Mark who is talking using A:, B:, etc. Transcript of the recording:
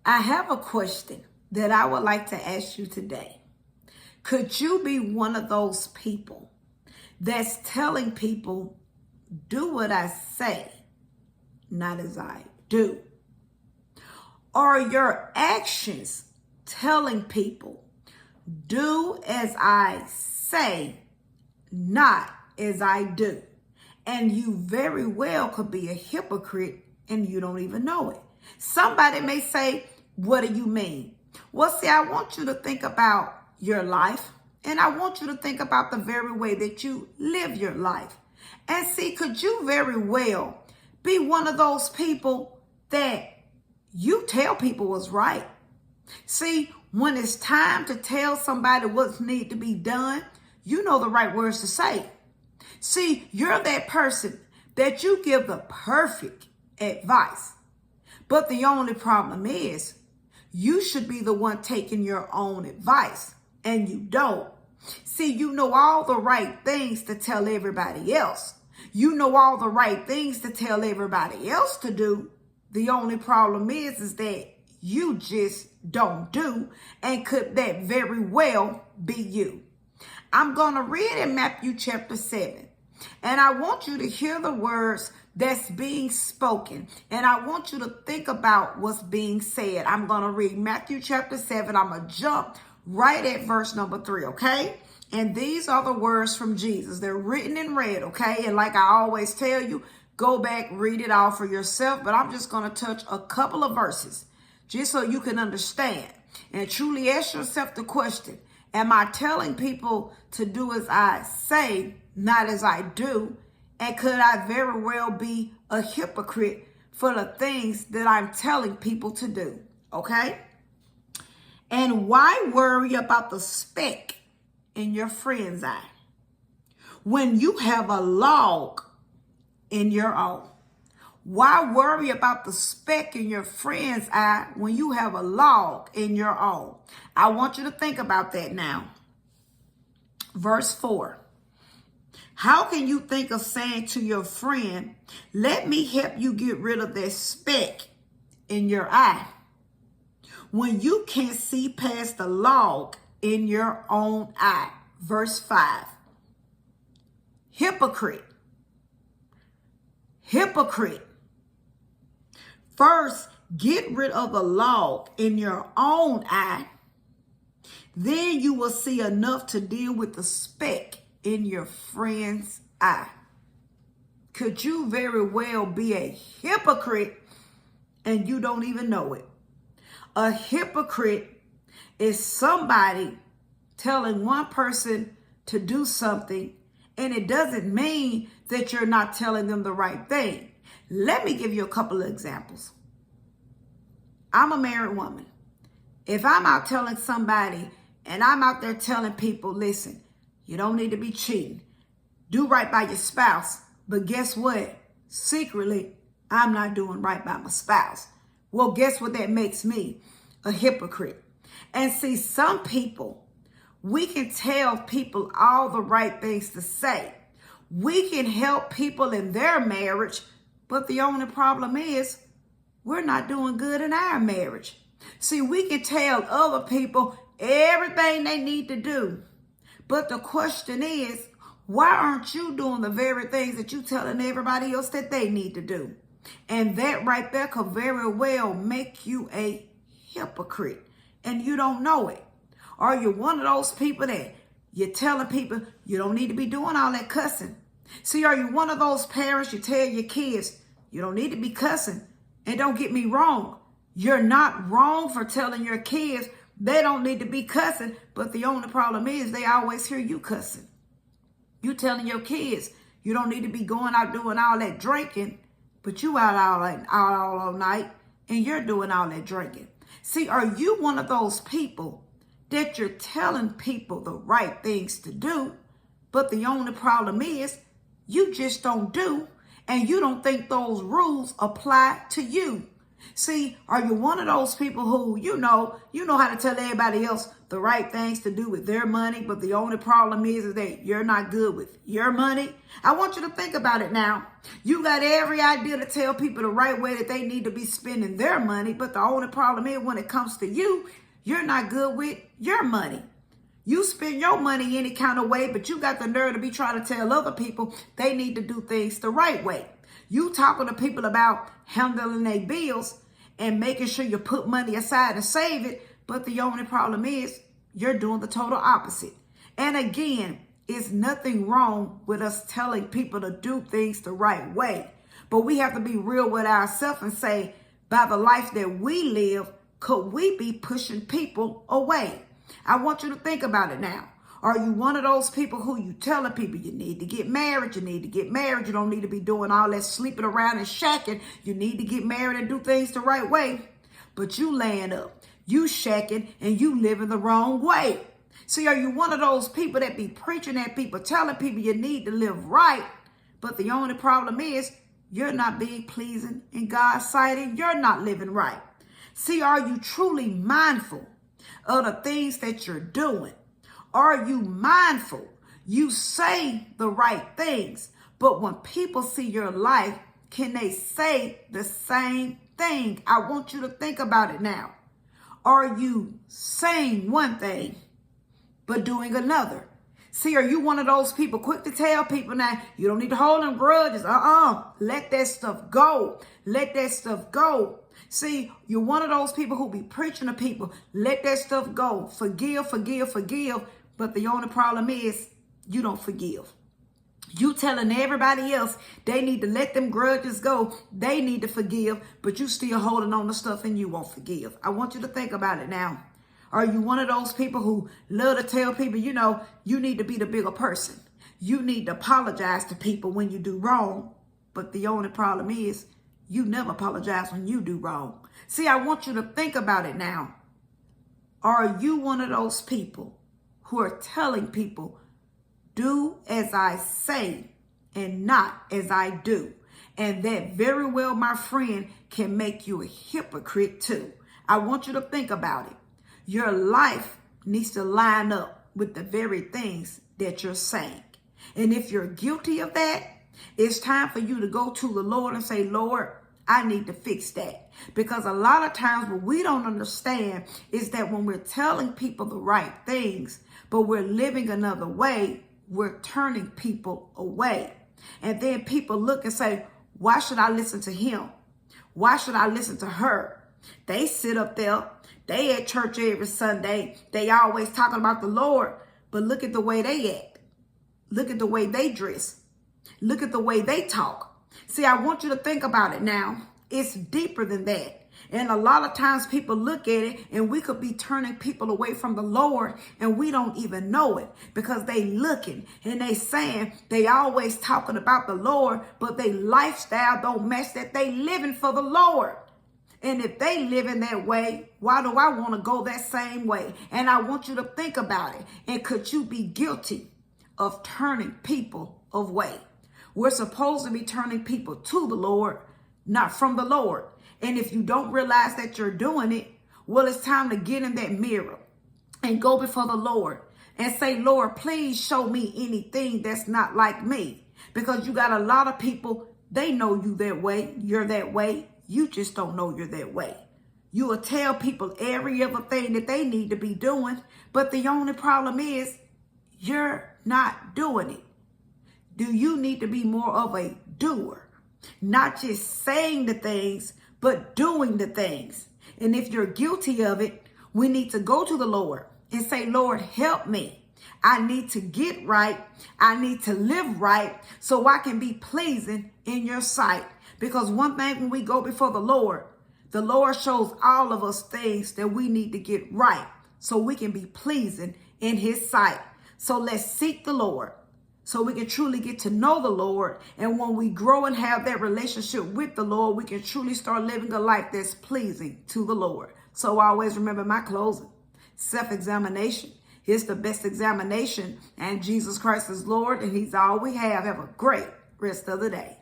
A: I have a question that I would like to ask you today. Could you be one of those people that's telling people, do what I say, not as I do? Are your actions telling people, do as I say, not as I do? And you very well could be a hypocrite and you don't even know it. Somebody may say, what do you mean? Well, see, I want you to think about your life, and I want you to think about the very way that you live your life. And see, could you very well be one of those people that you tell people what's right? See, when it's time to tell somebody what's need to be done, you know the right words to say. See, you're that person that you give the perfect advice. But the only problem is you should be the one taking your own advice, and you don't. See, you know all the right things to tell everybody else. You know all the right things to tell everybody else to do. The only problem is that you just don't do, and could that very well be you. I'm going to read in Matthew chapter 7. And I want you to hear the words that's being spoken. And I want you to think about what's being said. I'm going to read Matthew chapter 7. I'm going to jump right at verse number 3, okay? And these are the words from Jesus. They're written in red, okay? And like I always tell you, go back, read it all for yourself. But I'm just going to touch a couple of verses just so you can understand. And truly ask yourself the question, am I telling people to do as I say, not as I do? And could I very well be a hypocrite for the things that I'm telling people to do? Okay? And why worry about the speck in your friend's eye when you have a log in your own? Why worry about the speck in your friend's eye when you have a log in your own? I want you to think about that now. Verse 4. How can you think of saying to your friend, let me help you get rid of that speck in your eye, when you can't see past the log in your own eye? Verse 5. Hypocrite. Hypocrite. First, get rid of the log in your own eye. Then you will see enough to deal with the speck in your friend's eye. Could you very well be a hypocrite and you don't even know it? A hypocrite is somebody telling one person to do something, and it doesn't mean that you're not telling them the right thing. Let me give you a couple of examples. I'm a married woman. If I'm out telling somebody and I'm out there telling people, listen, you don't need to be cheating, do right by your spouse. But guess what? Secretly, I'm not doing right by my spouse. Well, guess what that makes me? A hypocrite. And see, some people, we can tell people all the right things to say. We can help people in their marriage, but the only problem is we're not doing good in our marriage. See, we can tell other people everything they need to do. But the question is, why aren't you doing the very things that you're telling everybody else that they need to do? And that right there could very well make you a hypocrite, and you don't know it. Are you one of those people that you're telling people you don't need to be doing all that cussing? See, are you one of those parents you tell your kids you don't need to be cussing? And don't get me wrong, you're not wrong for telling your kids they don't need to be cussing, but the only problem is they always hear you cussing. You telling your kids you don't need to be going out doing all that drinking, but you out all night and you're doing all that drinking. See, are you one of those people that you're telling people the right things to do, but the only problem is you just don't do, and you don't think those rules apply to you? See, are you one of those people who, you know how to tell everybody else the right things to do with their money, but the only problem is that you're not good with your money. I want you to think about it now. You got every idea to tell people the right way that they need to be spending their money, but the only problem is when it comes to you, you're not good with your money. You spend your money any kind of way, but you got the nerve to be trying to tell other people they need to do things the right way. You talking to people about handling their bills and making sure you put money aside and save it, but the only problem is you're doing the total opposite. And again, it's nothing wrong with us telling people to do things the right way, but we have to be real with ourselves and say, by the life that we live, could we be pushing people away? I want you to think about it now. Are you one of those people who you telling people you need to get married? You need to get married. You don't need to be doing all that sleeping around and shacking. You need to get married and do things the right way. But you laying up, you shacking, and you living the wrong way. See, are you one of those people that be preaching at people, telling people you need to live right? But the only problem is you're not being pleasing in God's sight and you're not living right. See, are you truly mindful of the things that you're doing? Are you mindful? You say the right things, but when people see your life, can they say the same thing? I want you to think about it now. Are you saying one thing, but doing another? See, are you one of those people quick to tell people now, you don't need to hold them grudges? Let that stuff go. Let that stuff go. See, you're one of those people who be preaching to people, let that stuff go. Forgive, forgive, forgive. But the only problem is you don't forgive. You telling everybody else they need to let them grudges go. They need to forgive, but you still holding on to stuff and you won't forgive. I want you to think about it now. Are you one of those people who love to tell people, you need to be the bigger person? You need to apologize to people when you do wrong. But the only problem is you never apologize when you do wrong. See, I want you to think about it now. Are you one of those people who are telling people, do as I say and not as I do? And that very well, my friend, can make you a hypocrite too. I want you to think about it. Your life needs to line up with the very things that you're saying. And if you're guilty of that, it's time for you to go to the Lord and say, Lord, I need to fix that. Because a lot of times what we don't understand is that when we're telling people the right things, but we're living another way, we're turning people away. And then people look and say, why should I listen to him? Why should I listen to her? They sit up there. They at church every Sunday. They always talking about the Lord. But look at the way they act. Look at the way they dress. Look at the way they talk. See, I want you to think about it now. It's deeper than that. And a lot of times people look at it and we could be turning people away from the Lord and we don't even know it because they looking and they saying they always talking about the Lord, but their lifestyle don't match that they living for the Lord. And if they live in that way, why do I want to go that same way? And I want you to think about it. And could you be guilty of turning people away? We're supposed to be turning people to the Lord, not from the Lord. And if you don't realize that you're doing it, well, it's time to get in that mirror and go before the Lord and say, Lord, please show me anything that's not like me. Because you got a lot of people, they know you that way. You're that way. You just don't know you're that way. You will tell people every other thing that they need to be doing. But the only problem is you're not doing it. Do you need to be more of a doer? Not just saying the things, but doing the things. And if you're guilty of it, we need to go to the Lord and say, Lord, help me. I need to get right. I need to live right so I can be pleasing in your sight. Because one thing, when we go before the Lord shows all of us things that we need to get right so we can be pleasing in his sight. So let's seek the Lord so we can truly get to know the Lord. And when we grow and have that relationship with the Lord, we can truly start living a life that's pleasing to the Lord. So always remember my closing. Self-examination is the best examination. And Jesus Christ is Lord, and he's all we have. Have a great rest of the day.